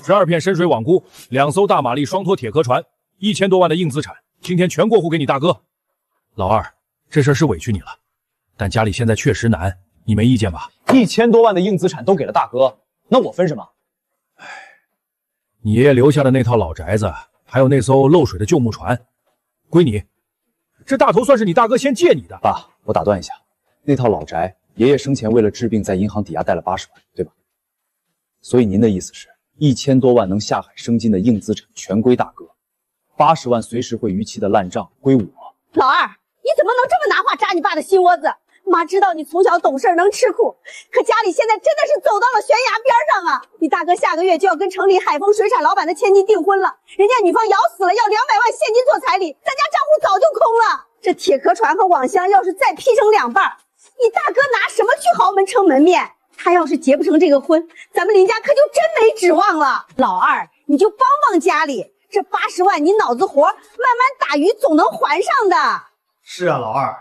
12片深水网菇，2艘大马力双拖铁壳船，1000多万的硬资产，今天全过户给你大哥。老二，这事儿是委屈你了，但家里现在确实难，你没意见吧？1000多万的硬资产都给了大哥，那我分什么？唉，你爷爷留下的那套老宅子，还有那艘漏水的旧木船，归你。这大头算是你大哥先借你的。爸，我打断一下，那套老宅，爷爷生前为了治病，在银行抵押贷了80万，对吧？所以您的意思是，1000多万能下海生金的硬资产全归大哥，80万随时会逾期的烂账归我。老二，你怎么能这么拿话扎你爸的心窝子？妈知道你从小懂事能吃苦，可家里现在真的是走到了悬崖边上啊！你大哥下个月就要跟城里海丰水产老板的千金订婚了，人家女方咬死了要200万现金做彩礼，咱家账户早就空了。这铁壳船和网箱要是再劈成2半，你大哥拿什么去豪门撑门面？他要是结不成这个婚，咱们林家可就真没指望了。老二，你就帮帮家里，这80万你脑子活，慢慢打鱼总能还上的。是啊，老二，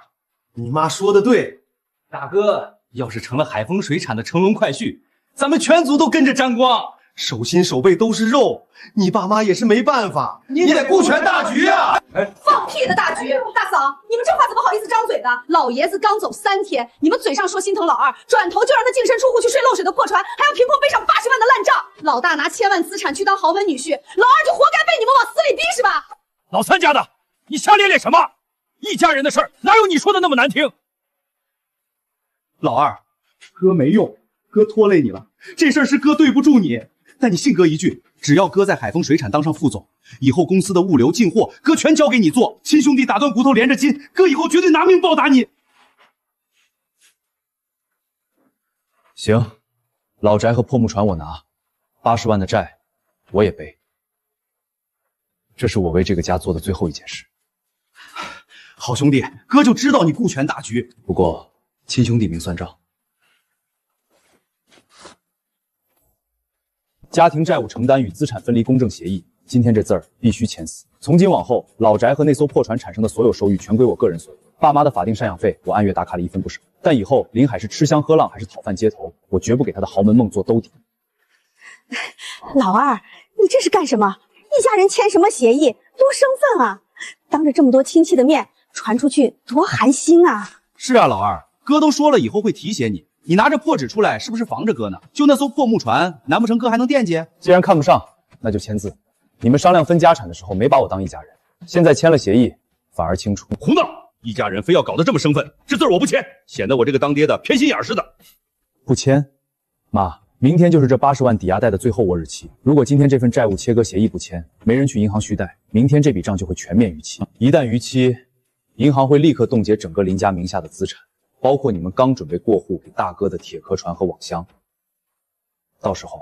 你妈说的对，大哥要是成了海丰水产的乘龙快婿，咱们全族都跟着沾光，手心手背都是肉，你爸妈也是没办法，你得顾全大局啊！放屁的大局！大嫂，你们这话怎么好意思张嘴的？老爷子刚走3天，你们嘴上说心疼老二，转头就让他净身出户去睡漏水的破船，还要凭空背上80万的烂账。老大拿1000万资产去当豪门女婿，老二就活该被你们往死里逼是吧？老三家的，你瞎咧咧什么？一家人的事儿，哪有你说的那么难听？老二，哥没用，哥拖累你了，这事儿是哥对不住你。但你信哥一句，只要哥在海丰水产当上副总，以后公司的物流进货，哥全交给你做。亲兄弟打断骨头连着筋，哥以后绝对拿命报答你。行，老宅和破木船我拿，80万的债我也背。这是我为这个家做的最后一件事。好兄弟，哥就知道你顾全大局。不过亲兄弟明算账。家庭债务承担与资产分离公证协议，今天这字儿必须签死。从今往后，老宅和那艘破船产生的所有收益全归我个人所有。爸妈的法定赡养费，我按月打卡了1分不少。但以后临海是吃香喝浪还是讨饭街头，我绝不给他的豪门梦做兜底。老二，你这是干什么？一家人签什么协议？多生分啊！当着这么多亲戚的面传出去，多寒心啊！是啊，老二，哥都说了以后会提携你。你拿着破纸出来，是不是防着哥呢？就那艘破木船，难不成哥还能惦记？既然看不上，那就签字。你们商量分家产的时候没把我当一家人，现在签了协议，反而清楚。胡闹！一家人非要搞得这么生分，这字儿我不签，显得我这个当爹的偏心眼似的。不签，妈，明天就是这80万抵押贷的最后握日期。如果今天这份债务切割协议不签，没人去银行续贷，明天这笔账就会全面逾期。一旦逾期，银行会立刻冻结整个林家名下的资产。包括你们刚准备过户给大哥的铁壳船和网箱，到时候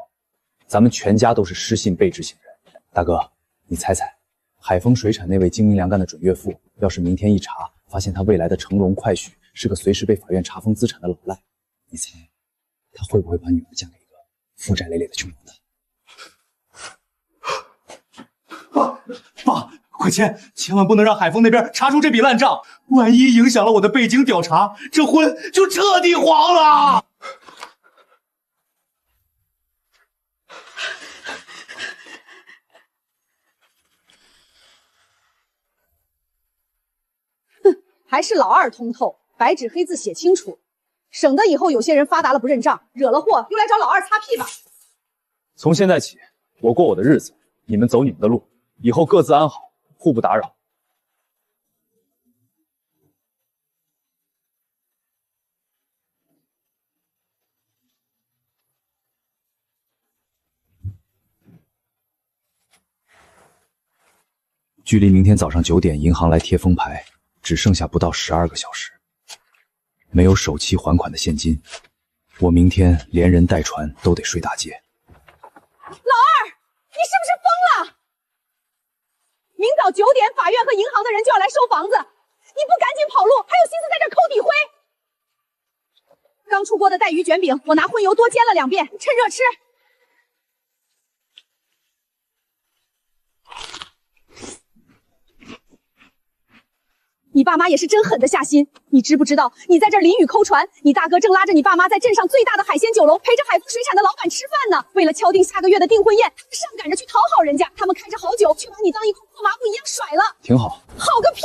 咱们全家都是失信被执行人。大哥，你猜猜，海丰水产那位精明良干的准岳父，要是明天一查，发现他未来的乘龙快婿是个随时被法院查封资产的老赖，你猜他会不会把女儿嫁给一个负债累累的穷光蛋？爸，快签，千万不能让海丰那边查出这笔烂账，万一影响了我的背景调查，这婚就彻底黄了。还是老二通透，白纸黑字写清楚，省得以后有些人发达了不认账，惹了祸又来找老二擦屁吧。从现在起，我过我的日子，你们走你们的路，以后各自安好，互不打扰。距离明天早上9点银行来贴封牌，只剩下不到12个小时。没有首期还款的现金，我明天连人带船都得睡大街。老二，你是不是疯了？明早9点，法院和银行的人就要来收房子，你不赶紧跑路，还有心思在这抠底灰？刚出锅的带鱼卷饼，我拿荤油多煎了2遍，趁热吃。你你爸妈也是真狠得下心。你知不知道，你在这淋雨抠船，你大哥正拉着你爸妈在镇上最大的海鲜酒楼陪着海丰水产的老板吃饭呢。为了敲定下个月的订婚宴，上赶着去讨好人家，他们开着好酒，却把你当一块破抹布一样甩了。挺好。好个屁！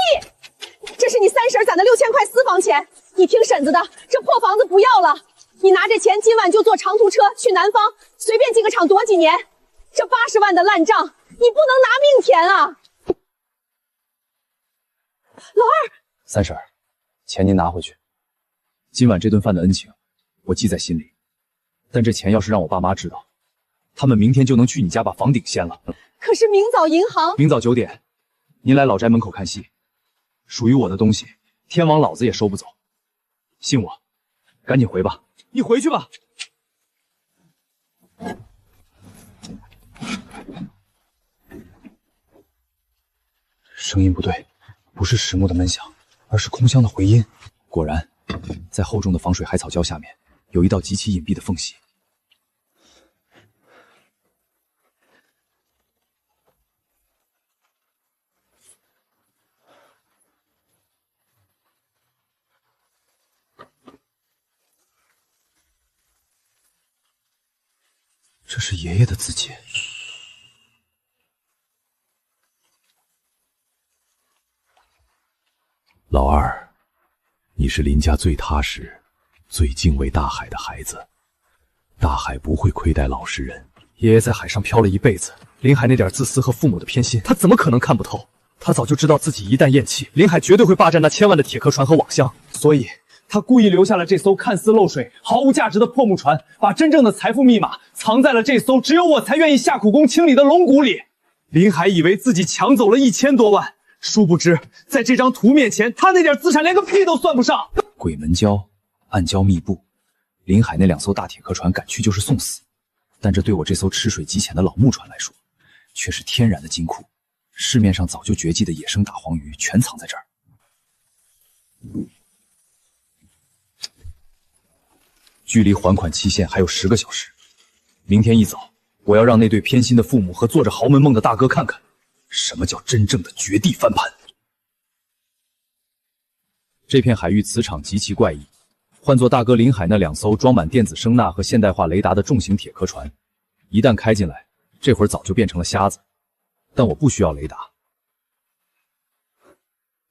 这是你三婶攒的6000块私房钱，你听婶子的，这破房子不要了。你拿这钱今晚就坐长途车去南方，随便进个厂躲几年。这80万的烂账，你不能拿命填啊！老二，三婶儿，钱您拿回去。今晚这顿饭的恩情，我记在心里。但这钱要是让我爸妈知道，他们明天就能去你家把房顶掀了。可是明早银行……明早9点，您来老宅门口看戏。属于我的东西，天王老子也收不走。信我，赶紧回吧。你回去吧。声音不对，不是实木的闷响，而是空箱的回音。果然，在厚重的防水海草胶下面，有一道极其隐蔽的缝隙。这是爷爷的字迹。老二，你是林家最踏实、最敬畏大海的孩子。大海不会亏待老实人。爷爷在海上漂了一辈子，林海那点自私和父母的偏心，他怎么可能看不透？他早就知道自己一旦咽气，林海绝对会霸占那1000万的铁壳船和网箱，所以他故意留下了这艘看似漏水、毫无价值的破木船，把真正的财富密码藏在了这艘只有我才愿意下苦功清理的龙骨里。林海以为自己抢走了1000多万，殊不知在这张图面前，他那点资产连个屁都算不上。鬼门礁，暗礁密布，林海那2艘大铁壳船赶去就是送死，但这对我这艘吃水极浅的老木船来说，却是天然的金库。市面上早就绝迹的野生大黄鱼全藏在这儿。距离还款期限还有10个小时，明天一早，我要让那对偏心的父母和做着豪门梦的大哥看看，什么叫真正的绝地翻盘。这片海域磁场极其怪异，换作大哥林海那2艘装满电子声呐和现代化雷达的重型铁壳船，一旦开进来，这会儿早就变成了瞎子。但我不需要雷达，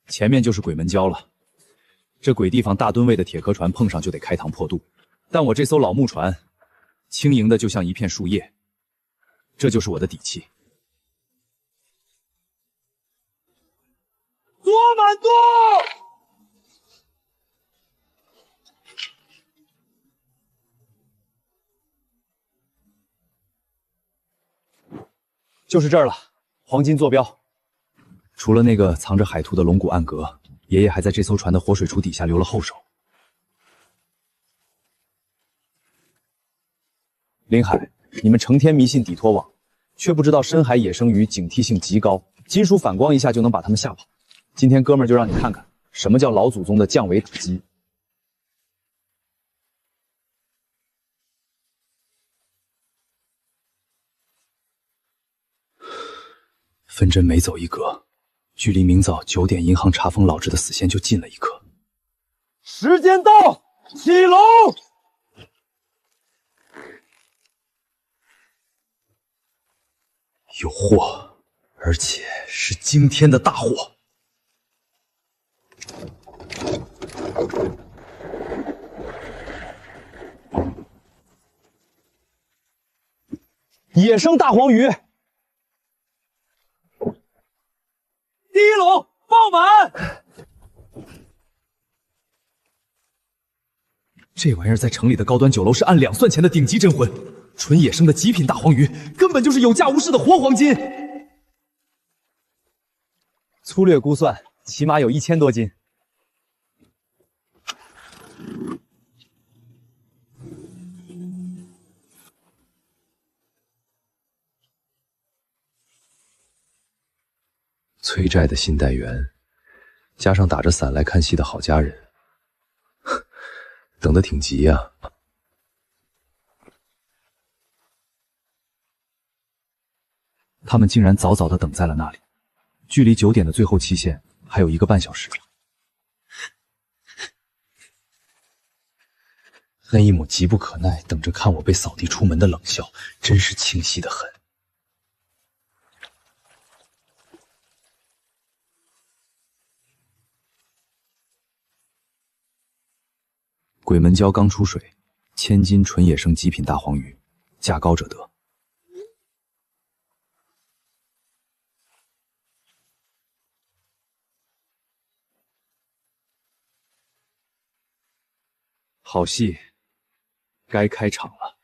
前面就是鬼门礁了。这鬼地方大吨位的铁壳船碰上就得开膛破肚，但我这艘老木船轻盈的就像一片树叶，这就是我的底气。多满多！就是这儿了，黄金坐标。除了那个藏着海兔的龙骨暗格，爷爷还在这艘船的活水处底下留了后手。林海，你们成天迷信底拖网，却不知道深海野生鱼警惕性极高，金属反光一下就能把它们吓跑。今天哥们儿就让你看看什么叫老祖宗的降维打击。分针每走一格，距离明早9点银行查封老侄的死线就近了1刻。时间到，起龙！有货，而且是惊天的大货。野生大黄鱼。第1笼爆满！这玩意儿在城里的高端酒楼是按2算钱的顶级真荤，纯野生的极品大黄鱼，根本就是有价无市的活黄金。粗略估算，起码有1000多斤。催债的新代员，加上打着伞来看戏的好家人，等得挺急呀。他们竟然早早的等在了那里，距离9点的最后期限还有1个半小时。恩义母急不可耐，等着看我被扫地出门的冷笑，真是清晰的很。鬼门礁刚出水，千金纯野生极品大黄鱼，价高者得。好戏该开场了。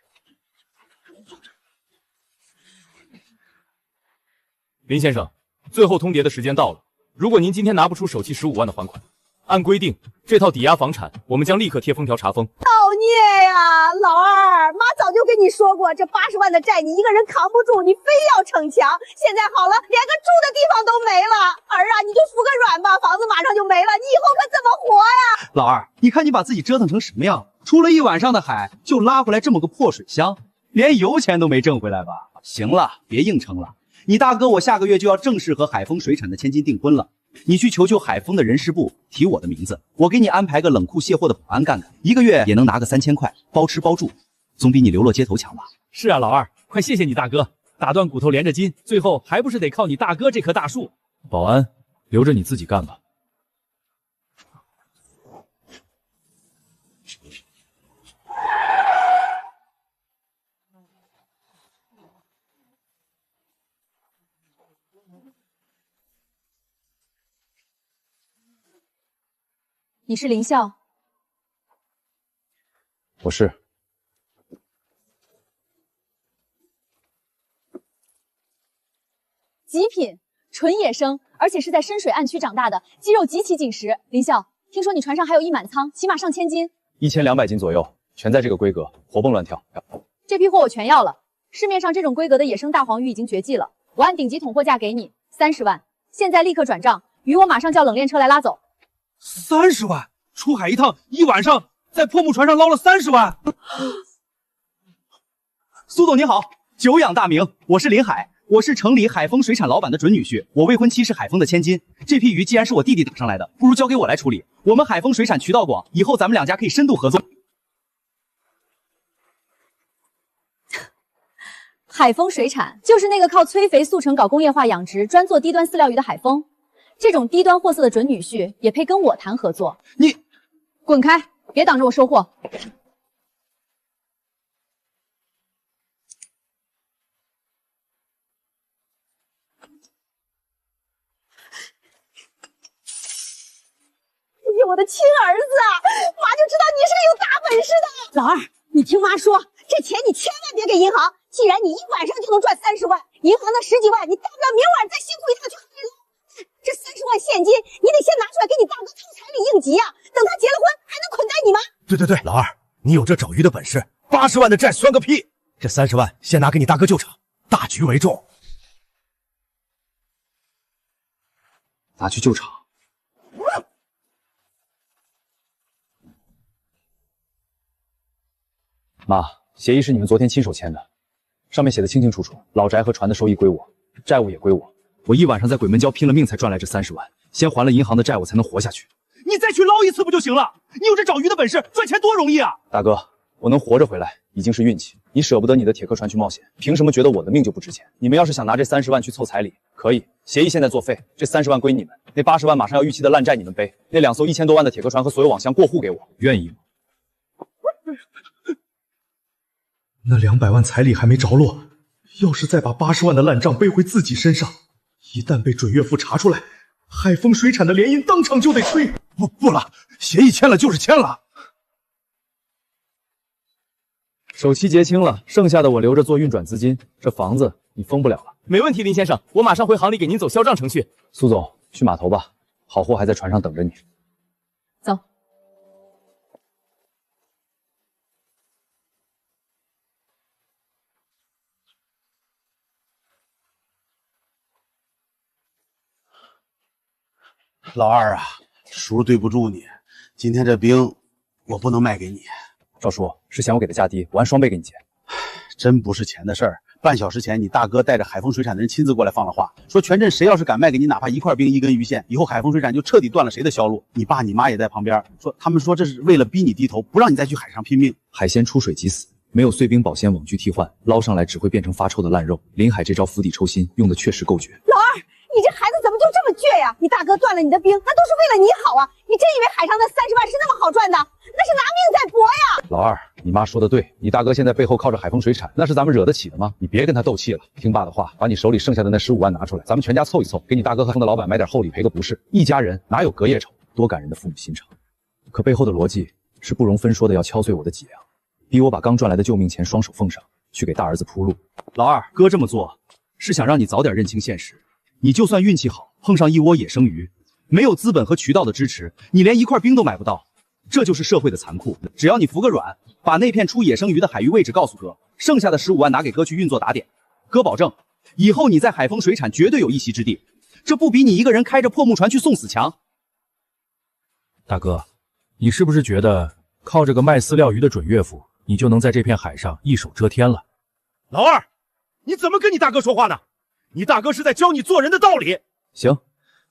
林先生，最后通牒的时间到了，如果您今天拿不出首期15万的还款，按规定，这套抵押房产我们将立刻贴封条查封。造孽呀，老二，妈早就跟你说过，这80万的债你一个人扛不住，你非要逞强。现在好了，连个住的地方都没了。儿啊，你就服个软吧，房子马上就没了，你以后可怎么活呀？老二，你看你把自己折腾成什么样？出了一晚上的海，就拉回来这么个破水箱，连油钱都没挣回来吧？行了，别硬撑了。你大哥我下个月就要正式和海丰水产的千金订婚了。你去求求海丰的人事部提我的名字，我给你安排个冷库卸货的保安干干，一个月也能拿个3000块，包吃包住，总比你流落街头强吧？是啊，老二，快谢谢你大哥，打断骨头连着筋，最后还不是得靠你大哥这棵大树。保安留着你自己干吧。你是林笑？我是。极品，纯野生，而且是在深水暗区长大的，肌肉极其紧实。林笑，听说你船上还有1满仓，起码上千斤，1200斤左右，全在这个规格，活蹦乱跳。这批货我全要了。市面上这种规格的野生大黄鱼已经绝迹了，我按顶级统货价给你30万，现在立刻转账，鱼我马上叫冷链车来拉走。30万，出海一趟1晚上，在破木船上捞了30万。苏总您好，久仰大名，我是林海，我是城里海丰水产老板的准女婿，我未婚妻是海丰的千金。这批鱼既然是我弟弟打上来的，不如交给我来处理。我们海丰水产渠道广，以后咱们两家可以深度合作。海丰水产就是那个靠催肥速成搞工业化养殖，专做低端饲料鱼的海丰。这种低端货色的准女婿也配跟我谈合作？你滚开，别挡着我收货。我的亲儿子啊，妈就知道你是个有大本事的。老二，你听妈说，这钱你千万别给银行。既然你一晚上就能赚30万，银行那10几万，你大不了明晚再辛苦一趟去海里捞。这30万现金，你得先拿出来给你大哥凑彩礼应急啊！等他结了婚，还能捆待你吗？对，老二，你有这找鱼的本事，80万的债算个屁！这30万先拿给你大哥救场，大局为重。拿去救场。妈，协议是你们昨天亲手签的，上面写的清清楚楚，老宅和船的收益归我，债务也归我。我一晚上在鬼门礁拼了命才赚来这30万，先还了银行的债，我才能活下去。你再去捞一次不就行了？你有这找鱼的本事，赚钱多容易啊！大哥，我能活着回来已经是运气，你舍不得你的铁壳船去冒险，凭什么觉得我的命就不值钱？你们要是想拿这30万去凑彩礼，可以，协议现在作废，这30万归你们，那80万马上要逾期的烂债你们背，那2艘1000多万的铁壳船和所有网箱过户给我，愿意吗？那200万彩礼还没着落，要是再把80万的烂账背回自己身上，一旦被准岳父查出来，海丰水产的联姻当场就得吹。不了，协议签了就是签了。首期结清了，剩下的我留着做运转资金，这房子你封不了了。没问题，林先生，我马上回行里给您走销账程序。苏总，去码头吧，好货还在船上等着你。走。老二啊，叔对不住你，今天这兵我不能卖给你。赵叔是嫌我给的价低，我按双倍给你结。真不是钱的事儿，半小时前，你大哥带着海丰水产的人亲自过来放了话，说全镇谁要是敢卖给你哪怕一块冰一根鱼线，以后海丰水产就彻底断了谁的销路。你爸你妈也在旁边说，他们说这是为了逼你低头，不让你再去海上拼命。海鲜出水即死，没有碎冰保鲜网具替换，捞上来只会变成发臭的烂肉。林海这招釜底抽薪，用的确实够绝。老二，你这孩子怎么就这么倔呀？你大哥断了你的冰，那都是为了你好啊！你真以为海上那30万是那么好赚的？那是拿命在搏呀！老二，你妈说的对，你大哥现在背后靠着海丰水产，那是咱们惹得起的吗？你别跟他斗气了，听爸的话，把你手里剩下的那15万拿出来，咱们全家凑一凑，给你大哥和的老板买点厚礼，赔个不是。一家人哪有隔夜仇？多感人的父母心肠！可背后的逻辑是不容分说的，要敲碎我的脊梁，逼我把刚赚来的救命钱双手奉上，去给大儿子铺路。老二，哥这么做是想让你早点认清现实。你就算运气好，碰上一窝野生鱼，没有资本和渠道的支持，你连一块冰都买不到。这就是社会的残酷。只要你服个软，把那片出野生鱼的海域位置告诉哥，剩下的15万拿给哥去运作打点，哥保证，以后你在海丰水产绝对有一席之地。这不比你一个人开着破木船去送死强？大哥，你是不是觉得靠这个卖饲料鱼的准岳父，你就能在这片海上一手遮天了？老二，你怎么跟你大哥说话呢？你大哥是在教你做人的道理。行，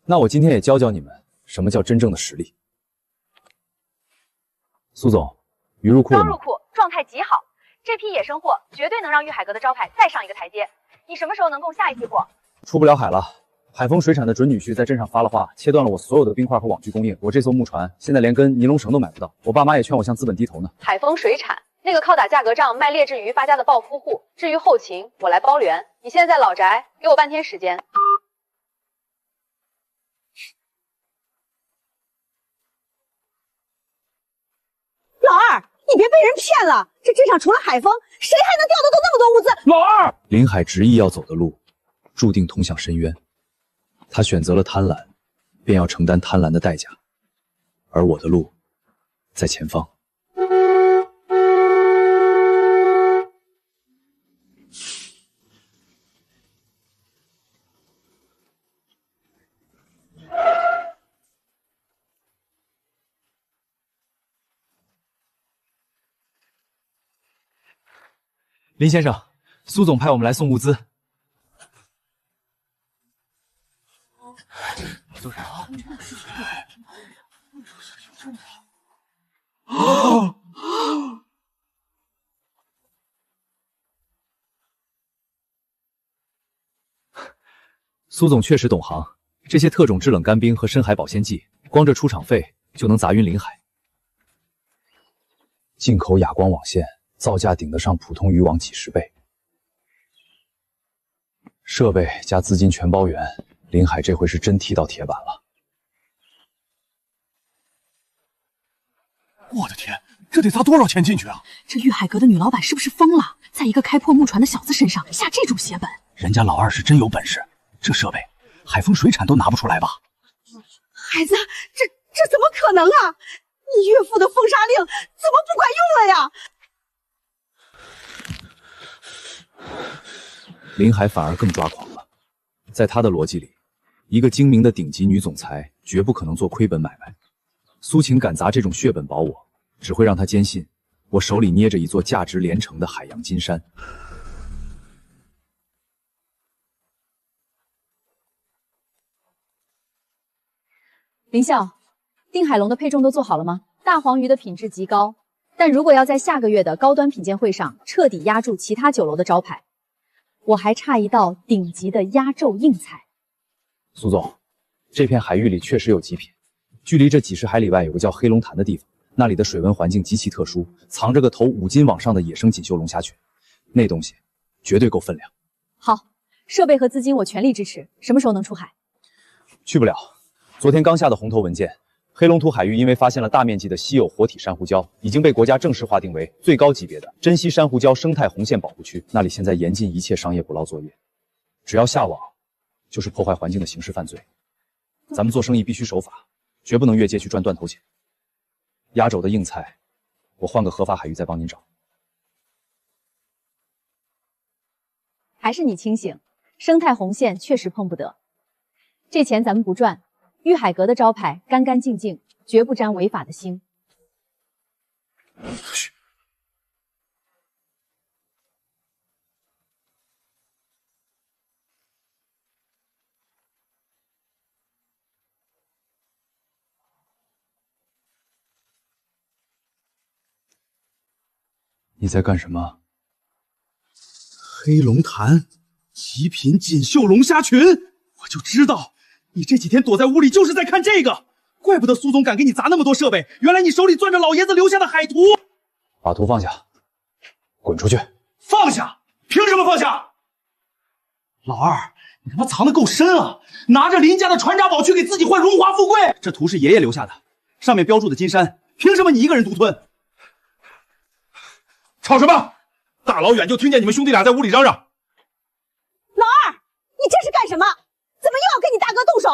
那我今天也教教你们什么叫真正的实力。苏总，鱼入库了吗？刚入库，状态极好。这批野生货绝对能让玉海阁的招牌再上一个台阶。你什么时候能供下一批货？出不了海了。海丰水产的准女婿在镇上发了话，切断了我所有的冰块和网具供应。我这艘木船现在连根尼龙绳都买不到。我爸妈也劝我向资本低头呢。海丰水产那个靠打价格战卖劣质鱼发家的暴富户，至于后勤我来包圆。你现在在老宅，给我半天时间。老二，你别被人骗了！这镇上除了海丰，谁还能调得动那么多物资？老二，林海执意要走的路，注定通向深渊。他选择了贪婪，便要承担贪婪的代价。而我的路，在前方。林先生，苏总派我们来送物资。苏总确实懂行，这些特种制冷干冰和深海保鲜剂，光这出厂费就能砸晕林海。进口哑光网线，造价顶得上普通渔网几10倍，设备加资金全包圆，林海这回是真踢到铁板了。我的天，这得砸多少钱进去啊？这玉海阁的女老板是不是疯了？在一个开破木船的小子身上下这种血本？人家老二是真有本事，这设备海丰水产都拿不出来吧？孩子，这怎么可能啊？你岳父的封杀令怎么不管用了呀？林海反而更抓狂了，在他的逻辑里，一个精明的顶级女总裁绝不可能做亏本买卖。苏晴敢砸这种血本保我，只会让他坚信我手里捏着一座价值连城的海洋金山。林笑，定海龙的配重都做好了吗？大黄鱼的品质极高，但如果要在下个月的高端品鉴会上彻底压住其他酒楼的招牌，我还差一道顶级的压轴硬菜。苏总，这片海域里确实有极品。距离这几10海里外有个叫黑龙潭的地方，那里的水温环境极其特殊，藏着个头5斤往上的野生锦绣龙虾群，那东西绝对够分量。好，设备和资金我全力支持。什么时候能出海？去不了，昨天刚下的红头文件，黑龙图海域因为发现了大面积的稀有活体珊瑚礁，已经被国家正式划定为最高级别的珍稀珊瑚礁生态红线保护区。那里现在严禁一切商业捕捞作业，只要下网，就是破坏环境的刑事犯罪。咱们做生意必须守法，绝不能越界去赚断头钱。压轴的硬菜，我换个合法海域再帮您找。还是你清醒，生态红线确实碰不得，这钱咱们不赚。玉海阁的招牌干干净净，绝不沾违法的腥。你在干什么？黑龙潭极品锦绣龙虾群，我就知道你这几天躲在屋里就是在看这个，怪不得苏总敢给你砸那么多设备，原来你手里攥着老爷子留下的海图。把图放下，滚出去！放下？凭什么放下？老二，你他妈藏得够深啊！拿着林家的传家宝去给自己换荣华富贵。这图是爷爷留下的，上面标注的金山，凭什么你一个人独吞？吵什么？大老远就听见你们兄弟俩在屋里嚷嚷。老二，你这是干什么？怎么又要跟你大哥动手？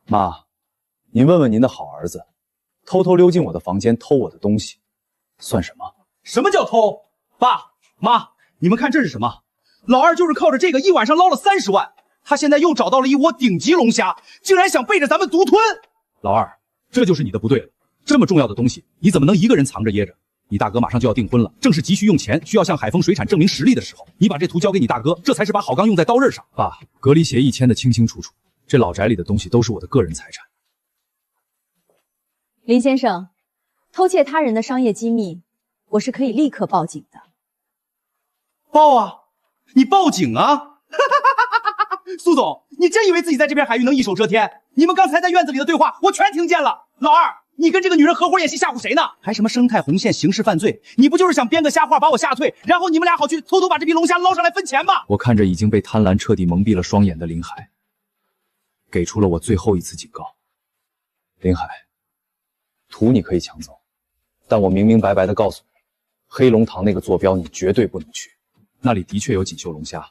妈，您问问您的好儿子，偷偷溜进我的房间偷我的东西，算什么？什么叫偷？爸妈，你们看这是什么？老二就是靠着这个一晚上捞了30万，他现在又找到了一窝顶级龙虾，竟然想背着咱们独吞。老二，这就是你的不对了。这么重要的东西，你怎么能一个人藏着掖着？你大哥马上就要订婚了，正是急需用钱，需要向海丰水产证明实力的时候。你把这图交给你大哥，这才是把好钢用在刀刃上。爸，隔离协议签得清清楚楚，这老宅里的东西都是我的个人财产。林先生，偷窃他人的商业机密，我是可以立刻报警的。报啊！你报警啊！苏总，你真以为自己在这片海域能一手遮天？你们刚才在院子里的对话，我全听见了。老二，你跟这个女人合伙演戏吓唬谁呢？还什么生态红线刑事犯罪？你不就是想编个瞎话把我吓退，然后你们俩好去偷偷把这批龙虾捞上来分钱吗？我看着已经被贪婪彻底蒙蔽了双眼的林海，给出了我最后一次警告。林海，图你可以抢走，但我明明白白的告诉你，黑龙塘那个坐标你绝对不能去。那里的确有锦绣龙虾，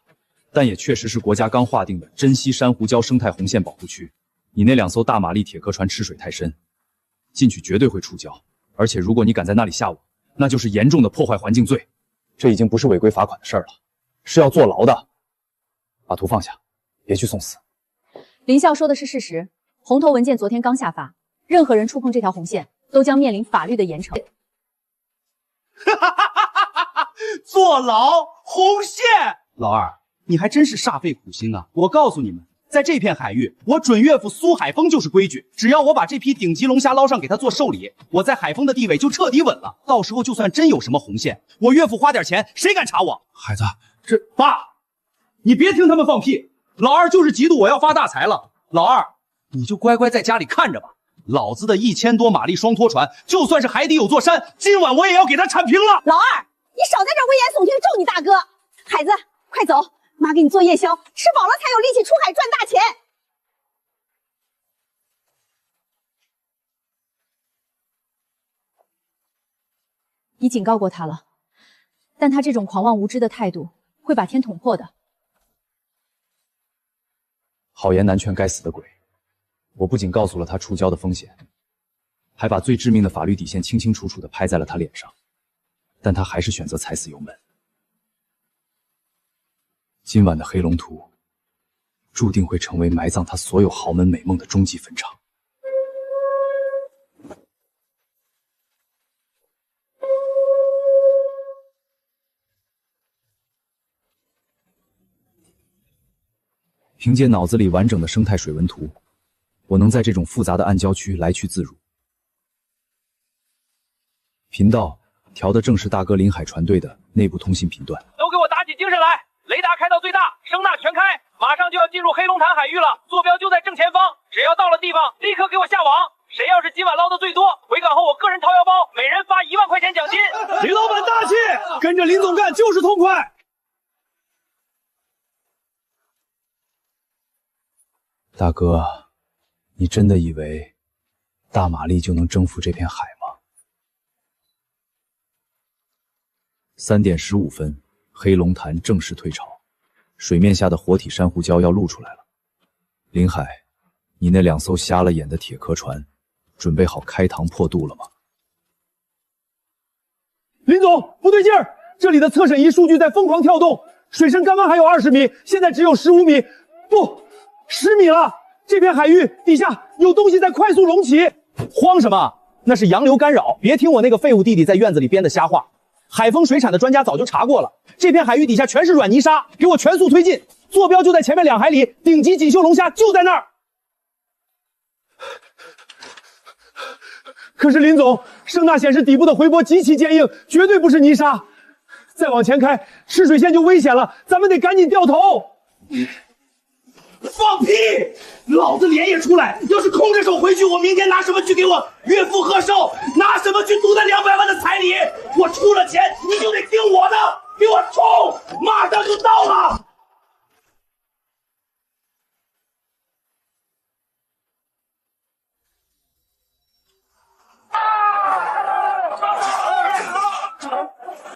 但也确实是国家刚划定的珍稀珊瑚礁生态红线保护区。你那2艘大马力铁壳船吃水太深，进去绝对会触礁，而且如果你敢在那里吓我，那就是严重的破坏环境罪。这已经不是违规罚款的事儿了，是要坐牢的。把图放下，别去送死。林校说的是事实，红头文件昨天刚下发，任何人触碰这条红线，都将面临法律的严惩。坐牢红线，老二，你还真是煞费苦心啊！我告诉你们，在这片海域，我准岳父苏海峰就是规矩，只要我把这批顶级龙虾捞上给他做寿礼，我在海丰的地位就彻底稳了。到时候就算真有什么红线，我岳父花点钱，谁敢查我？孩子，爸，你别听他们放屁，老二就是嫉妒我要发大财了。老二，你就乖乖在家里看着吧。老子的1000多马力双拖船，就算是海底有座山，今晚我也要给他铲平了。老二，你少在这危言耸听，咒你大哥！孩子，快走，妈给你做夜宵，吃饱了才有力气出海赚大钱。你警告过他了，但他这种狂妄无知的态度，会把天捅破的。好言难劝该死的鬼！我不仅告诉了他触礁的风险，还把最致命的法律底线清清楚楚地拍在了他脸上，但他还是选择踩死油门。今晚的黑龙图，注定会成为埋葬他所有豪门美梦的终极坟场。凭借脑子里完整的生态水文图，我能在这种复杂的暗礁区来去自如。频道调的正是大哥临海船队的内部通信频段。都给我打起精神来！雷达开到最大，声呐全开，马上就要进入黑龙潭海域了，坐标就在正前方。只要到了地方，立刻给我下网。谁要是今晚捞的最多，回港后我个人掏腰包，每人发1万块钱奖金。林老板大气，跟着林总干就是痛快。大哥，你真的以为大马力就能征服这片海吗？3点15分，黑龙潭正式退潮，水面下的活体珊瑚礁要露出来了。林海，你那2艘瞎了眼的铁壳船，准备好开膛破肚了吗？林总，不对劲儿，这里的测审仪数据在疯狂跳动，水深刚刚还有20米，现在只有15米，不，10米了。这片海域底下有东西在快速隆起。慌什么？那是洋流干扰，别听我那个废物弟弟在院子里编的瞎话。海丰水产的专家早就查过了，这片海域底下全是软泥沙，给我全速推进，坐标就在前面2海里，顶级锦绣龙虾就在那儿。可是林总，声呐显示底部的回波极其坚硬，绝对不是泥沙。再往前开，赤水线就危险了，咱们得赶紧掉头。放屁！老子连夜出来，要是空着手回去，我明天拿什么去给我岳父贺寿？拿什么去赌那200万的彩礼？我出了钱，你就得听我的，给我冲！马上就到了。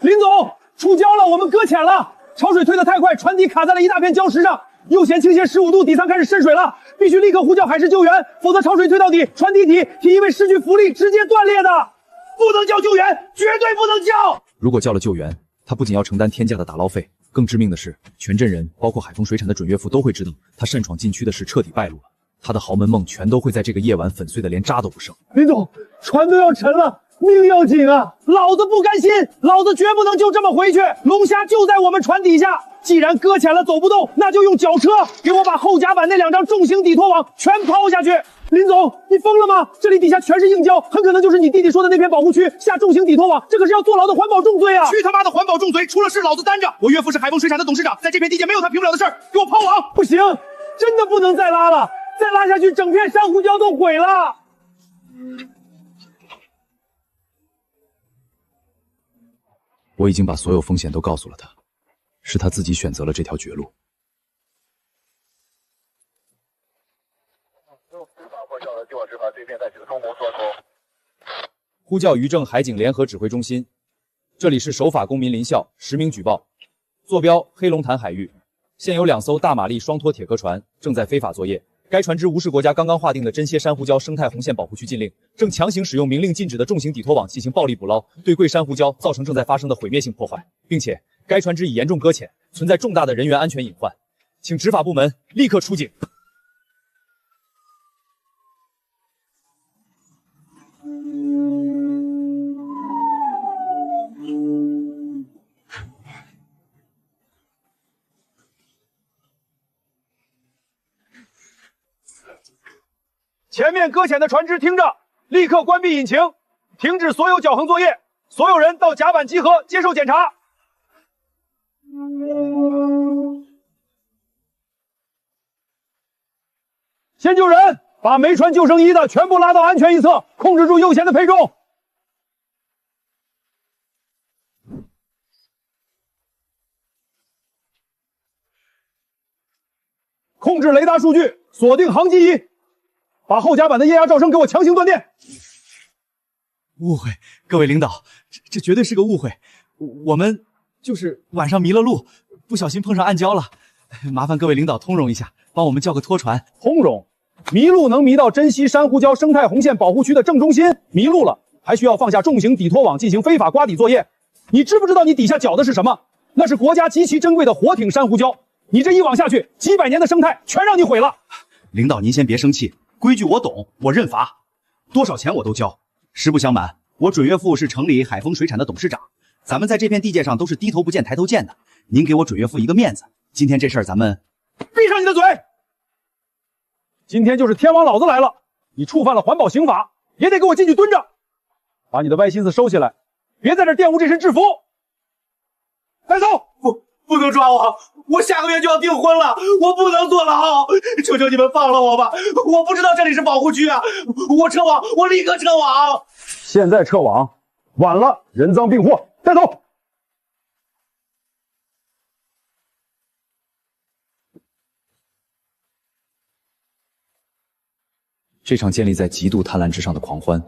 林总，触礁了，我们搁浅了。潮水退得太快，船底卡在了一大片礁石上。右舷倾斜15度，底舱开始渗水了，必须立刻呼叫海事救援，否则潮水退到底，船底体因为失去浮力直接断裂的，不能叫救援，绝对不能叫。如果叫了救援，他不仅要承担天价的打捞费，更致命的是，全镇人，包括海丰水产的准岳父都会知道，他擅闯禁区的事彻底败露了，他的豪门梦全都会在这个夜晚粉碎的连渣都不剩。林总，船都要沉了，命要紧啊！老子不甘心，老子绝不能就这么回去。龙虾就在我们船底下，既然搁浅了走不动，那就用绞车给我把后甲板那2张重型底拖网全抛下去。林总，你疯了吗？这里底下全是硬胶，很可能就是你弟弟说的那片保护区，下重型底拖网，这可是要坐牢的环保重罪啊！去他妈的环保重罪，出了事老子担着。我岳父是海丰水产的董事长，在这片地界没有他平不了的事儿，给我抛网！不行，真的不能再拉了，再拉下去整片珊瑚礁都毁了。我已经把所有风险都告诉了他，是他自己选择了这条绝路。呼叫渔政海警联合指挥中心，这里是守法公民林笑，实名举报，坐标黑龙潭海域，现有2艘大马力双拖铁壳船正在非法作业。该船只无视国家刚刚划定的珍稀珊瑚礁生态红线保护区禁令，正强行使用明令禁止的重型底拖网进行暴力捕捞，对贵珊瑚礁造成正在发生的毁灭性破坏，并且该船只已严重搁浅，存在重大的人员安全隐患，请执法部门立刻出警。前面搁浅的船只听着，立刻关闭引擎，停止所有绞横作业，所有人到甲板集合接受检查。先救人，把没穿救生衣的全部拉到安全一侧，控制住右舷的配重。控制雷达数据，锁定航机仪。把后甲板的液压噪声给我强行断电！误会，各位领导，这绝对是个误会，我们就是晚上迷了路，不小心碰上暗礁了，麻烦各位领导通融一下，帮我们叫个拖船。通融？迷路能迷到珍稀珊瑚礁生态红线保护区的正中心，迷路了还需要放下重型底拖网进行非法刮底作业。你知不知道你底下搅的是什么？那是国家极其珍贵的活挺珊瑚礁，你这一网下去，几百年的生态全让你毁了。领导您先别生气。规矩我懂，我认罚，多少钱我都交。实不相瞒，我准岳父是城里海丰水产的董事长，咱们在这片地界上都是低头不见抬头见的。您给我准岳父一个面子，今天这事儿咱们……闭上你的嘴！今天就是天王老子来了，你触犯了环保刑法，也得给我进去蹲着。把你的歪心思收起来，别在这玷污这身制服。带走！不能抓我，我下个月就要订婚了，我不能坐牢，求求你们放了我吧！我不知道这里是保护区啊，我撤网，我立刻撤网。现在撤网，晚了，人赃并获，带走。这场建立在极度贪婪之上的狂欢，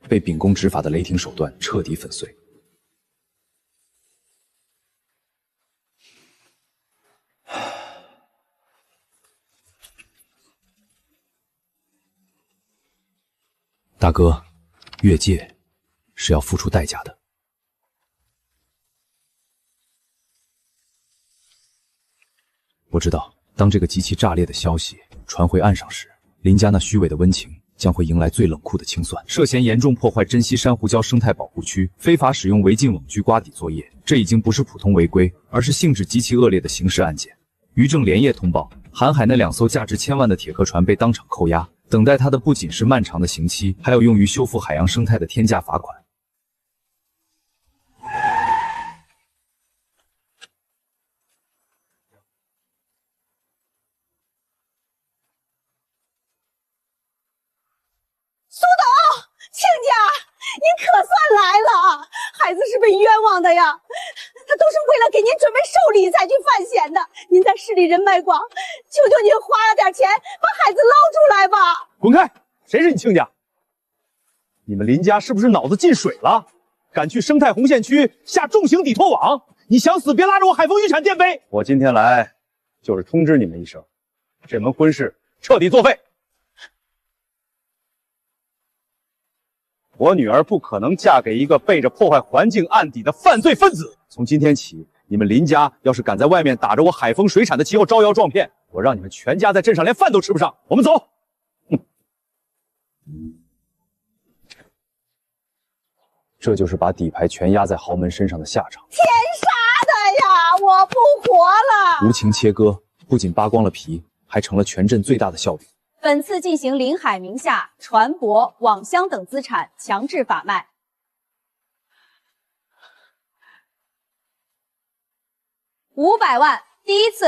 被秉公执法的雷霆手段彻底粉碎。大哥，越界是要付出代价的。我知道，当这个极其炸裂的消息传回岸上时，林家那虚伪的温情将会迎来最冷酷的清算。涉嫌严重破坏珍稀珊瑚礁生态保护区，非法使用违禁网具刮底作业，这已经不是普通违规，而是性质极其恶劣的刑事案件。渔政连夜通报，韩海那2艘价值千万的铁壳船被当场扣押。等待他的不仅是漫长的刑期，还有用于修复海洋生态的天价罚款。被冤枉的呀！他都是为了给您准备寿礼才去犯险的。您在市里人脉广，求求您花了点钱把孩子捞出来吧！滚开！谁是你亲家？你们林家是不是脑子进水了？敢去生态红线区下重型底拖网？你想死别拉着我海丰渔产垫背！我今天来就是通知你们一声，这门婚事彻底作废。我女儿不可能嫁给一个背着破坏环境案底的犯罪分子。从今天起，你们林家要是敢在外面打着我海丰水产的旗号招摇撞骗，我让你们全家在镇上连饭都吃不上。我们走。这就是把底牌全压在豪门身上的下场。天杀的呀！我不活了！无情切割，不仅扒光了皮，还成了全镇最大的笑柄。本次进行临海名下船舶、网箱等资产强制法卖。500万，第一次。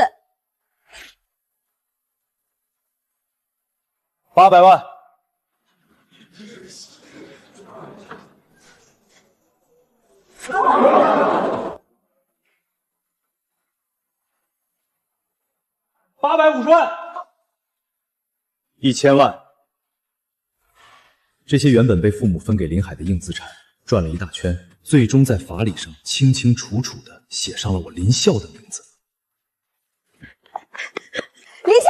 800万。850万。1000万。这些原本被父母分给林海的硬资产，转了一大圈，最终在法理上清清楚楚地写上了我林笑的名字。林笑，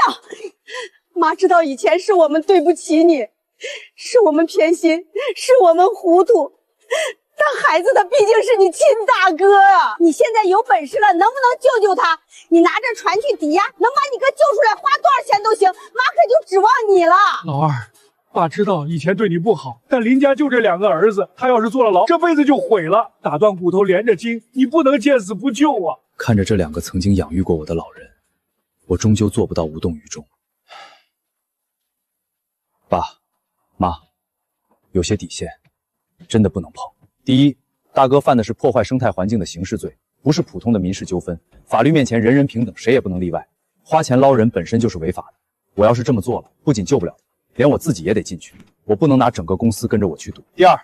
妈知道以前是我们对不起你，是我们偏心，是我们糊涂。但孩子他毕竟是你亲大哥啊！你现在有本事了，能不能救救他？你拿着船去抵押，能把你哥救出来，花多少钱都行，妈可就指望你了。老二，爸知道以前对你不好，但林家就这2个儿子，他要是坐了牢，这辈子就毁了。打断骨头连着筋，你不能见死不救啊！看着这2个曾经养育过我的老人，我终究做不到无动于衷。爸妈，有些底线真的不能碰。第一，大哥犯的是破坏生态环境的刑事罪，不是普通的民事纠纷。法律面前人人平等，谁也不能例外。花钱捞人本身就是违法的，我要是这么做了，不仅救不了他，连我自己也得进去。我不能拿整个公司跟着我去赌。第二，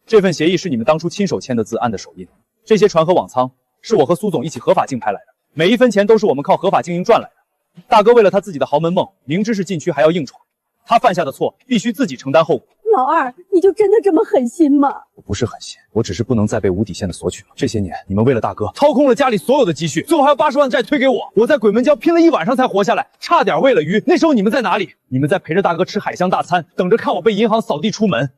这份协议是你们当初亲手签的字，按的手印。这些船和网仓是我和苏总一起合法竞拍来的，每一分钱都是我们靠合法经营赚来的。大哥为了他自己的豪门梦，明知是禁区还要硬闯，他犯下的错必须自己承担后果。老二，你就真的这么狠心吗？我不是狠心，我只是不能再被无底线的索取了。这些年，你们为了大哥掏空了家里所有的积蓄，最后还有80万债推给我。我在鬼门礁拼了一晚上才活下来，差点喂了鱼。那时候你们在哪里？你们在陪着大哥吃海香大餐，等着看我被银行扫地出门。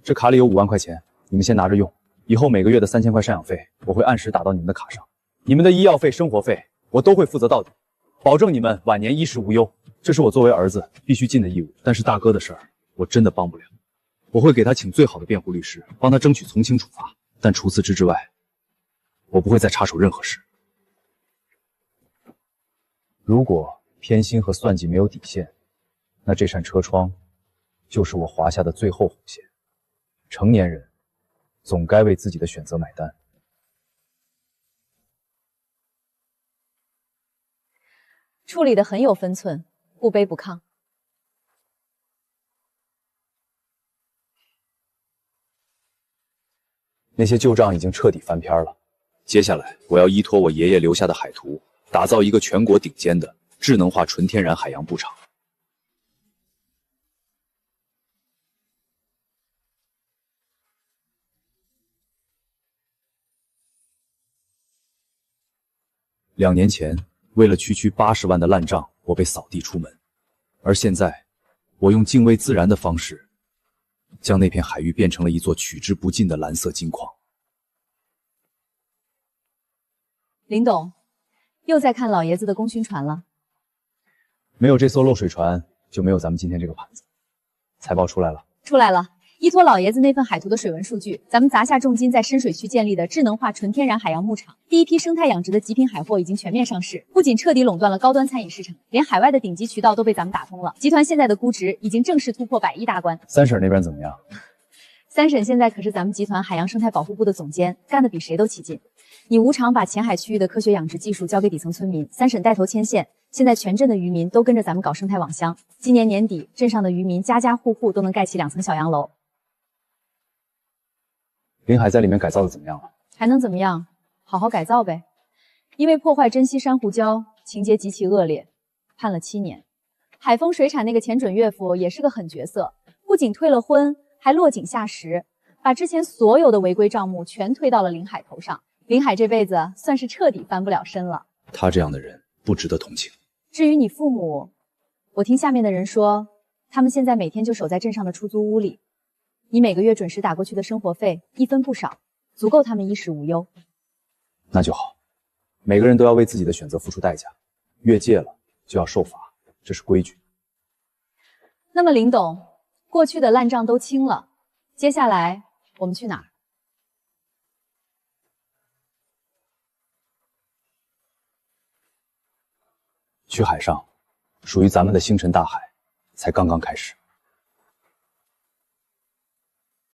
这卡里有5万块钱，你们先拿着用。以后每个月的3000块赡养费，我会按时打到你们的卡上。你们的医药费、生活费，我都会负责到底，保证你们晚年衣食无忧。这是我作为儿子必须尽的义务。但是大哥的事儿，我真的帮不了。我会给他请最好的辩护律师，帮他争取从轻处罚。但除此之外，我不会再插手任何事。如果偏心和算计没有底线，那这扇车窗就是我划下的最后红线。成年人总该为自己的选择买单。处理得很有分寸，不卑不亢。那些旧账已经彻底翻篇了，接下来我要依托我爷爷留下的海图，打造一个全国顶尖的智能化纯天然海洋牧场。2年前，为了区80万的烂账，我被扫地出门，而现在，我用敬畏自然的方式，将那片海域变成了一座取之不尽的蓝色金矿。林董，又在看老爷子的功勋船了。没有这艘漏水船，就没有咱们今天这个盘子。财报出来了。出来了。依托老爷子那份海图的水文数据，咱们砸下重金在深水区建立的智能化纯天然海洋牧场，第一批生态养殖的极品海货已经全面上市，不仅彻底垄断了高端餐饮市场，连海外的顶级渠道都被咱们打通了。集团现在的估值已经正式突破100亿大关。三婶那边怎么样？三婶现在可是咱们集团海洋生态保护部的总监，干得比谁都起劲。你无偿把前海区域的科学养殖技术交给底层村民，三婶带头牵线，现在全镇的渔民都跟着咱们搞生态网箱。今年年底，镇上的渔民家家户户都能盖起2层小洋楼。临海在里面改造的怎么样了？还能怎么样？好好改造呗。因为破坏珍稀珊瑚礁，情节极其恶劣，判了7年。海丰水产那个前准岳父也是个狠角色，不仅退了婚，还落井下石，把之前所有的违规账目全推到了临海头上。临海这辈子算是彻底翻不了身了。他这样的人不值得同情。至于你父母，我听下面的人说，他们现在每天就守在镇上的出租屋里，你每个月准时打过去的生活费一分不少，足够他们衣食无忧。那就好，每个人都要为自己的选择付出代价，越界了就要受罚，这是规矩。那么林董，过去的烂账都清了，接下来我们去哪儿？去海上，属于咱们的星辰大海才刚刚开始。